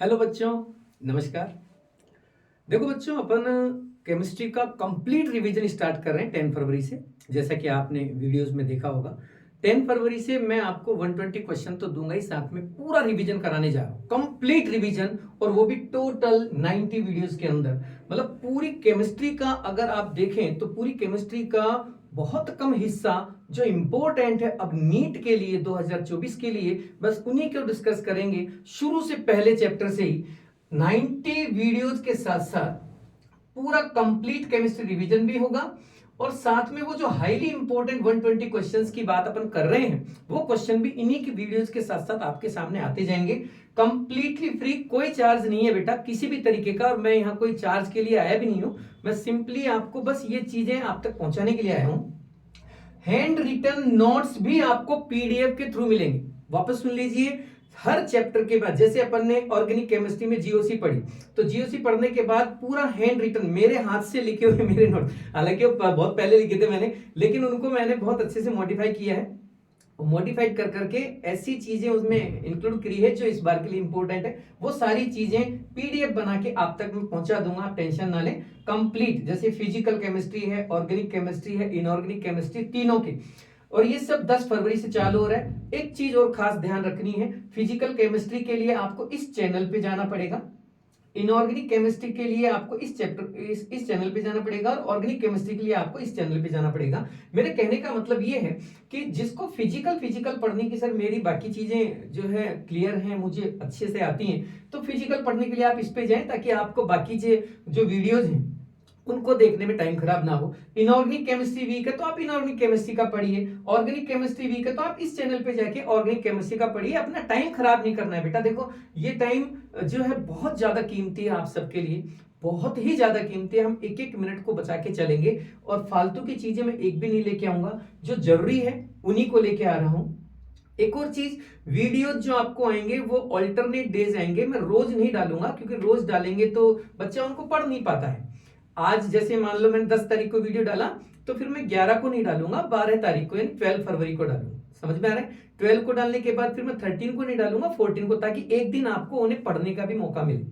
Hello बच्चों, नमस्कार। देखो बच्चों, अपन केमिस्ट्री का कंप्लीट रिवीजन स्टार्ट कर रहे हैं 10 फरवरी से। जैसा कि आपने वीडियोस में देखा होगा, 10 फरवरी से मैं आपको 120 क्वेश्चन तो दूंगा ही, साथ में पूरा रिवीजन कराने जा रहा हूँ, कंप्लीट रिवीजन, और वो भी टोटल 90 वीडियोस के अंदर। मतलब पूरी केमिस्ट्री का अगर आप देखें तो पूरी केमिस्ट्री का बहुत कम हिस्सा जो इंपॉर्टेंट है अब नीट के लिए 2024 के लिए, बस उन्हीं को डिस्कस करेंगे शुरू से पहले चैप्टर से ही। 90 वीडियोस के साथ साथ पूरा कंप्लीट केमिस्ट्री रिवीजन भी होगा, और साथ में वो जो हाईली इंपॉर्टेंट 120 क्वेश्चंस की बात अपन कर रहे हैं, वो क्वेश्चन भी इन्हीं की वीडियोस के साथ साथ आपके सामने आते जाएंगे। कंप्लीटली फ्री, कोई चार्ज नहीं है बेटा किसी भी तरीके का, और मैं यहाँ कोई चार्ज के लिए आया भी नहीं हूं। मैं सिंपली आपको बस ये चीजें आप तक पहुंचाने के लिए आया हूं। हैंड रिटन नोट्स भी आपको पीडीएफ के थ्रू मिलेंगे। वापस सुन लीजिए, हर चैप्टर के बाद, जैसे अपन ने ऑर्गेनिक केमिस्ट्री में जीओसी पढ़ी, तो जीओसी पढ़ने के बाद पूरा हैंड रिटन मेरे हाथ से लिखे हुए मेरे नोट, हालांकि बहुत पहले लिखे थे मैंने, लेकिन उनको मैंने बहुत अच्छे से मॉडिफाई किया है। मॉडिफाइड कर करके ऐसी चीजें उसमें इंक्लूड करी है जो इस बार के लिए इंपॉर्टेंट है। वो सारी चीजें पीडीएफ बना के आप तक मैं पहुंचा दूंगा, आप टेंशन ना लें। कंप्लीट, जैसे फिजिकल केमिस्ट्री है, ऑर्गेनिक केमिस्ट्री है, इनऑर्गेनिक केमिस्ट्री, तीनों की, और ये सब 10 फरवरी से चालू हो रहा है। एक चीज और खास ध्यान रखनी है, फिजिकल केमिस्ट्री के लिए आपको इस चैनल पे जाना पड़ेगा, इनऑर्गेनिक केमिस्ट्री के लिए आपको इस चैप्टर इस चैनल पे जाना पड़ेगा, और ऑर्गेनिक केमिस्ट्री के लिए आपको इस चैनल पे जाना पड़ेगा। मेरे कहने का मतलब ये है कि जिसको फिजिकल पढ़ने की, सर मेरी बाकी चीजें जो है क्लियर हैं, मुझे अच्छे से आती हैं, तो फिजिकल पढ़ने के लिए आप इस पे जाएं, ताकि आपको बाकी जो वीडियोज हैं उनको देखने में टाइम खराब ना हो। इनऑर्गेनिक केमिस्ट्री वीक है तो आप इनऑर्गेनिक केमिस्ट्री का पढ़िए, ऑर्गेनिक केमिस्ट्री वीक है तो आप इस चैनल पे जाके ऑर्गेनिक केमिस्ट्री का पढ़िए। अपना टाइम खराब नहीं करना है बेटा। देखो, ये टाइम जो है बहुत ज्यादा कीमती है आप सबके लिए, बहुत ही ज्यादा कीमती है। हम एक एक मिनट को बचा के चलेंगे, और फालतू की चीजें मैं एक भी नहीं लेके आऊंगा, जो जरूरी है उन्हीं को लेके आ रहा हूं। एक और चीज, वीडियो जो आपको आएंगे वो ऑल्टरनेट डेज आएंगे, मैं रोज नहीं डालूंगा, क्योंकि रोज डालेंगे तो बच्चा उनको पढ़ नहीं पाता है। आज जैसे मान लो मैंने 10 तारीख को वीडियो डाला, तो फिर मैं 11 को नहीं डालूंगा, 12 तारीख को यानी 12 फरवरी को डालूंगा। समझ में आ रहा है? 12 को डालने के बाद फिर मैं 13 को नहीं डालूंगा, 14 को, ताकि एक दिन आपको उन्हें पढ़ने का भी मौका मिले।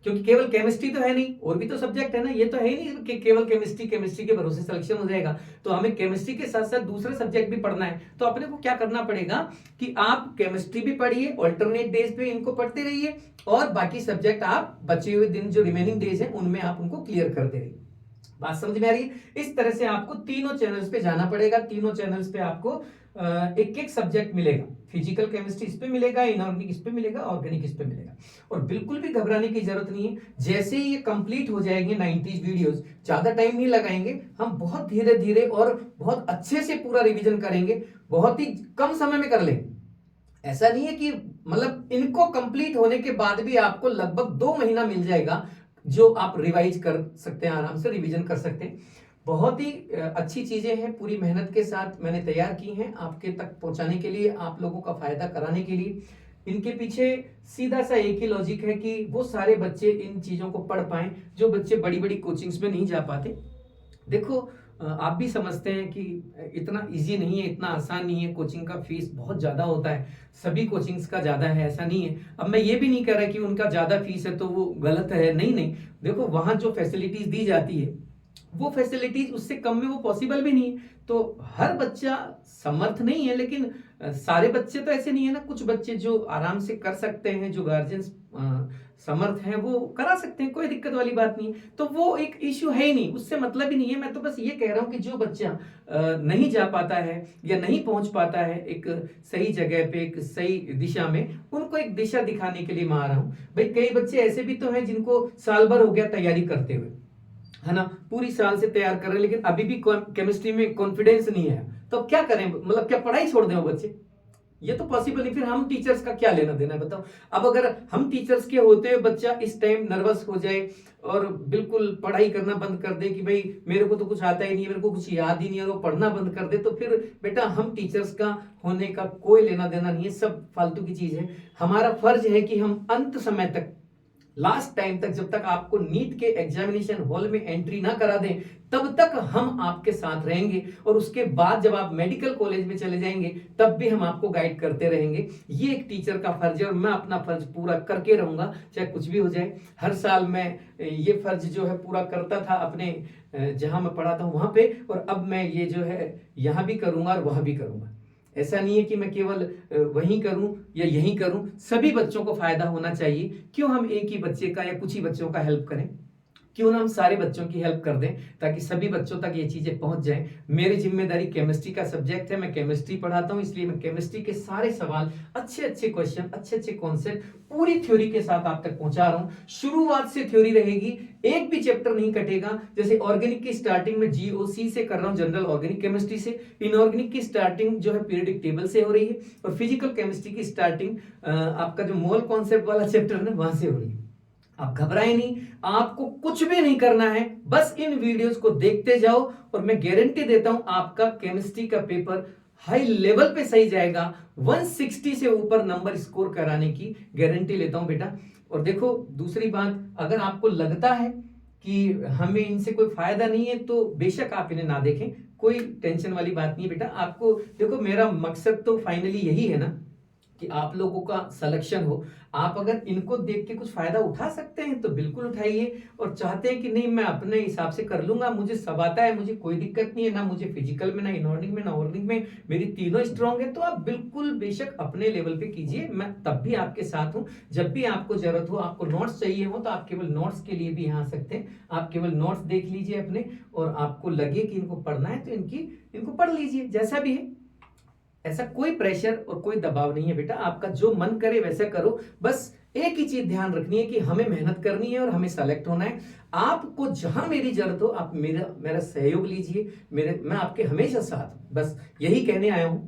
क्योंकि केवल केमिस्ट्री तो है नहीं, और भी तो सब्जेक्ट है ना, ये तो है ही नहीं कि केवल केमिस्ट्री के भरोसे सिलेक्शन हो जाएगा। तो हमें केमिस्ट्री के साथ साथ दूसरे सब्जेक्ट भी पढ़ना है। तो अपने को क्या करना पड़ेगा कि आप केमिस्ट्री भी पढ़िए, ऑल्टरनेट डेज पे इनको पढ़ते रहिए, और बाकी सब्जेक्ट आप बचे हुए दिन जो रिमेनिंग डेज हैं उनमें आप उनको क्लियर करते रहिए। बात समझ में आ रही है? इस तरह से आपको तीनों चैनल्स पे जाना पड़ेगा। तीनों चैनल्स पे आपको एक एक सब्जेक्ट मिलेगा। फिजिकल केमिस्ट्री इस पे मिलेगा, इनऑर्गेनिक इस पे मिलेगा, ऑर्गेनिक इस पे मिलेगा। और बिल्कुल भी घबराने की जरूरत नहीं है। जैसे ही ये कंप्लीट हो जाएंगे 90 वीडियोस, ज्यादा टाइम नहीं लगाएंगे, हम बहुत धीरे धीरे और बहुत अच्छे से पूरा रिवीजन करेंगे, बहुत ही कम समय में कर लेंगे। ऐसा नहीं है कि, मतलब इनको कंप्लीट होने के बाद भी आपको लगभग 2 महीना मिल जाएगा, जो आप रिवाइज कर सकते हैं, आराम से रिवीजन कर सकते हैं। बहुत ही अच्छी चीजें हैं, पूरी मेहनत के साथ मैंने तैयार की हैं आपके तक पहुंचाने के लिए, आप लोगों का फायदा कराने के लिए। इनके पीछे सीधा सा एक ही लॉजिक है कि वो सारे बच्चे इन चीजों को पढ़ पाएं जो बच्चे बड़ी बड़ी कोचिंग्स में नहीं जा पाते। देखो, आप भी समझते हैं कि इतना इजी नहीं है, इतना आसान नहीं है, कोचिंग का फीस बहुत ज्यादा होता है, सभी कोचिंग्स का ज्यादा है ऐसा नहीं है। अब मैं ये भी नहीं कह रहा कि उनका ज्यादा फीस है तो वो गलत है, नहीं नहीं। देखो, वहां जो फैसिलिटीज दी जाती है वो फैसिलिटीज उससे कम में वो पॉसिबल भी नहीं है। तो हर बच्चा समर्थ नहीं है, लेकिन सारे बच्चे तो ऐसे नहीं है ना, कुछ बच्चे जो आराम से कर सकते हैं, जो गार्जियंस समर्थ हैं वो करा सकते हैं, कोई दिक्कत वाली बात नहीं। तो वो एक इश्यू है ही नहीं, उससे मतलब ही नहीं है। मैं तो बस ये कह रहा हूं कि जो बच्चा नहीं जा पाता है या नहीं पहुंच पाता है एक सही जगह पे, एक सही दिशा में, उनको एक दिशा दिखाने के लिए मैं आ रहा हूं। भाई कई बच्चे ऐसे भी तो हैं जिनको साल भर हो गया तैयारी करते हुए, है ना, पूरी साल से तैयार कर रहे हैं, लेकिन अभी भी केमिस्ट्री में कॉन्फिडेंस नहीं है। तो क्या करें? मतलब क्या पढ़ाई छोड़ दें वो बच्चे? ये तो पॉसिबल नहीं। फिर हम टीचर्स का क्या लेना देना है बताओ। अब अगर हम टीचर्स के होते हुए बच्चा इस टाइम नर्वस हो जाए और बिल्कुल पढ़ाई करना बंद कर दे कि भाई मेरे को तो कुछ आता ही नहीं, मेरे को कुछ याद ही नहीं, और वो पढ़ना बंद कर दे, तो फिर बेटा हम टीचर्स का होने का कोई लेना देना नहीं है, सब फालतू की चीज है। हमारा फर्ज है कि हम अंत समय तक लास्ट टाइम तक, जब तक आपको नीट के एग्जामिनेशन हॉल में एंट्री ना करा दें, तब तक हम आपके साथ रहेंगे। और उसके बाद जब आप मेडिकल कॉलेज में चले जाएंगे, तब भी हम आपको गाइड करते रहेंगे। ये एक टीचर का फर्ज है और मैं अपना फर्ज पूरा करके रहूंगा, चाहे कुछ भी हो जाए। हर साल मैं ये फर्ज जो है पूरा करता था अपने जहां मैं पढ़ाता हूं वहां पे, और अब मैं ये जो है यहां भी करूंगा और वहां भी करूंगा। ऐसा नहीं है कि मैं केवल वहीं करूं या यहीं करूं, सभी बच्चों को फायदा होना चाहिए। क्यों हम एक ही बच्चे का या कुछ ही बच्चों का हेल्प करें, क्यों ना हम सारे बच्चों की हेल्प कर दें, ताकि सभी बच्चों तक ये चीजें पहुंच जाएं। मेरी जिम्मेदारी केमिस्ट्री का सब्जेक्ट है, मैं केमिस्ट्री पढ़ाता हूं, इसलिए मैं केमिस्ट्री के सारे सवाल, अच्छे अच्छे क्वेश्चन, अच्छे अच्छे कॉन्सेप्ट पूरी थ्योरी के साथ आप तक पहुंचा रहा हूं। शुरुआत से थ्योरी रहेगी, एक भी चैप्टर नहीं कटेगा। जैसे ऑर्गेनिक की स्टार्टिंग में जीओसी से कर रहा हूं, जनरल ऑर्गेनिक केमिस्ट्री से। इनऑर्गेनिक की स्टार्टिंग जो है पीरियोडिक टेबल से हो रही है, और फिजिकल केमिस्ट्री की स्टार्टिंग आपका जो मोल कॉन्सेप्ट वाला चैप्टर है ना, वहां से हो रही है। आप घबराए नहीं, आपको कुछ भी नहीं करना है, बस इन वीडियोस को देखते जाओ, और मैं गारंटी देता हूं आपका केमिस्ट्री का पेपर हाई लेवल पे सही जाएगा। 160 से ऊपर नंबर स्कोर कराने की गारंटी लेता हूं बेटा। और देखो दूसरी बात, अगर आपको लगता है कि हमें इनसे कोई फायदा नहीं है, तो बेशक आप इन्हें ना देखें, कोई टेंशन वाली बात नहीं है बेटा। आपको देखो, मेरा मकसद तो फाइनली यही है ना कि आप लोगों का सिलेक्शन हो। आप अगर इनको देख के कुछ फायदा उठा सकते हैं तो बिल्कुल उठाइए, और चाहते हैं कि नहीं मैं अपने हिसाब से कर लूंगा, मुझे सब आता है, मुझे कोई दिक्कत नहीं है, ना मुझे फिजिकल में, ना इनऑर्गेनिक में, ना ऑर्गेनिक में, मेरी तीनों स्ट्रांग है, तो आप बिल्कुल बेशक अपने लेवल पे कीजिए। मैं तब भी आपके साथ हूं। जब भी आपको जरूरत हो, आपको नोट्स चाहिए हो, तो आप केवल नोट्स के लिए भी यहाँ आ सकते हैं। आप केवल नोट्स देख लीजिए अपने, और आपको लगे कि इनको पढ़ना है तो इनको पढ़ लीजिए, जैसा भी है। ऐसा कोई प्रेशर और कोई दबाव नहीं है बेटा, आपका जो मन करे वैसा करो। बस एक ही चीज ध्यान रखनी है कि हमें मेहनत करनी है और हमें सेलेक्ट होना है। आपको जहां मेरी जरूरत हो, आप मेरा मेरा सहयोग लीजिए, मैं आपके हमेशा साथ हूं। बस यही कहने आया हूं।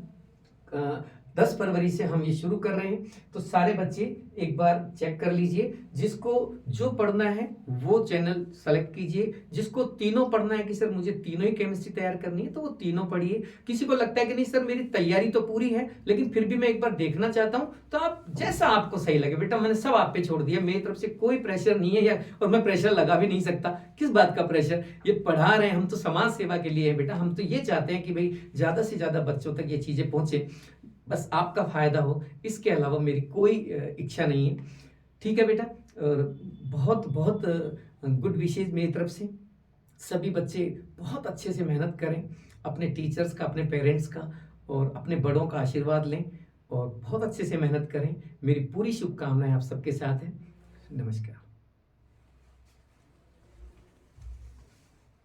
10 फरवरी से हम ये शुरू कर रहे हैं, तो सारे बच्चे एक बार चेक कर लीजिए। जिसको जो पढ़ना है वो चैनल सेलेक्ट कीजिए। जिसको तीनों पढ़ना है कि सर मुझे तीनों ही केमिस्ट्री तैयार करनी है, तो वो तीनों पढ़िए। किसी को लगता है कि नहीं सर मेरी तैयारी तो पूरी है, लेकिन फिर भी मैं एक बार देखना चाहता हूं, तो आप जैसा आपको सही लगे बेटा, मैंने सब आप पे छोड़ दिया। मेरी तरफ से कोई प्रेशर नहीं है यार, और मैं प्रेशर लगा भी नहीं सकता। किस बात का प्रेशर, ये पढ़ा रहे हैं हम तो समाज सेवा के लिए है बेटा। हम तो ये चाहते हैं कि भाई ज्यादा से ज्यादा बच्चों तक ये चीजें पहुंचे, बस आपका फायदा हो, इसके अलावा मेरी कोई इच्छा नहीं है। ठीक है बेटा, और बहुत बहुत गुड विशेज मेरी तरफ से। सभी बच्चे बहुत अच्छे से मेहनत करें, अपने टीचर्स का, अपने पेरेंट्स का और अपने बड़ों का आशीर्वाद लें, और बहुत अच्छे से मेहनत करें। मेरी पूरी शुभकामनाएं आप सबके साथ हैं। नमस्कार।